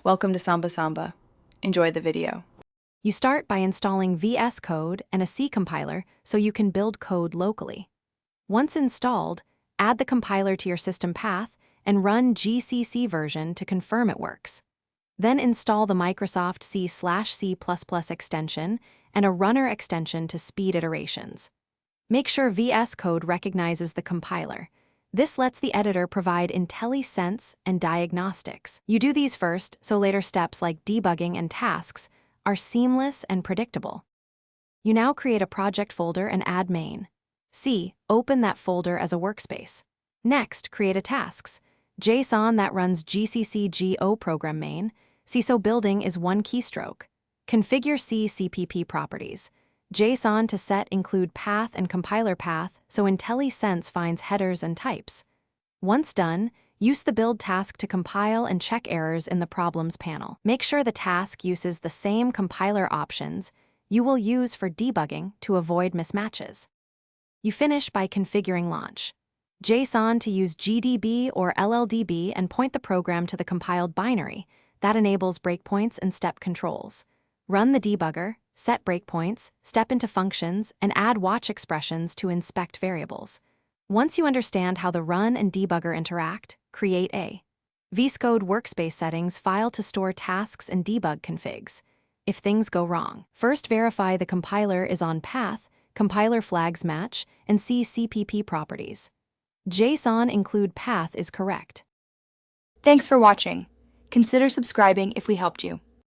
Welcome to Samba Samba. Enjoy the video. You start by installing VSCode and a C compiler so you can build code locally. Once installed, add the compiler to your system path and run GCC version to confirm it works. Then install the Microsoft C/C++ extension and a runner extension to speed iterations. Make sure VSCode recognizes the compiler. This lets the editor provide IntelliSense and diagnostics. You do these first, so later steps like debugging and tasks are seamless and predictable. You now create a project folder and add main. C, open that folder as a workspace. Next, create a tasks. JSON that runs GCC go program main. CISO building is one keystroke. Configure C CPP properties. JSON to set include path and compiler path so IntelliSense finds headers and types. Once done, use the build task to compile and check errors in the problems panel. Make sure the task uses the same compiler options you will use for debugging to avoid mismatches. You finish by configuring launch. JSON to use GDB or LLDB and point the program to the compiled binary. That enables breakpoints and step controls. Run the debugger, set breakpoints, step into functions, and add watch expressions to inspect variables. Once you understand how the run and debugger interact, create a VSCode workspace settings file to store tasks and debug configs. If things go wrong, first verify the compiler is on path, compiler flags match, and see CPP properties. JSON include path is correct. Thanks for watching. Consider subscribing if we helped you.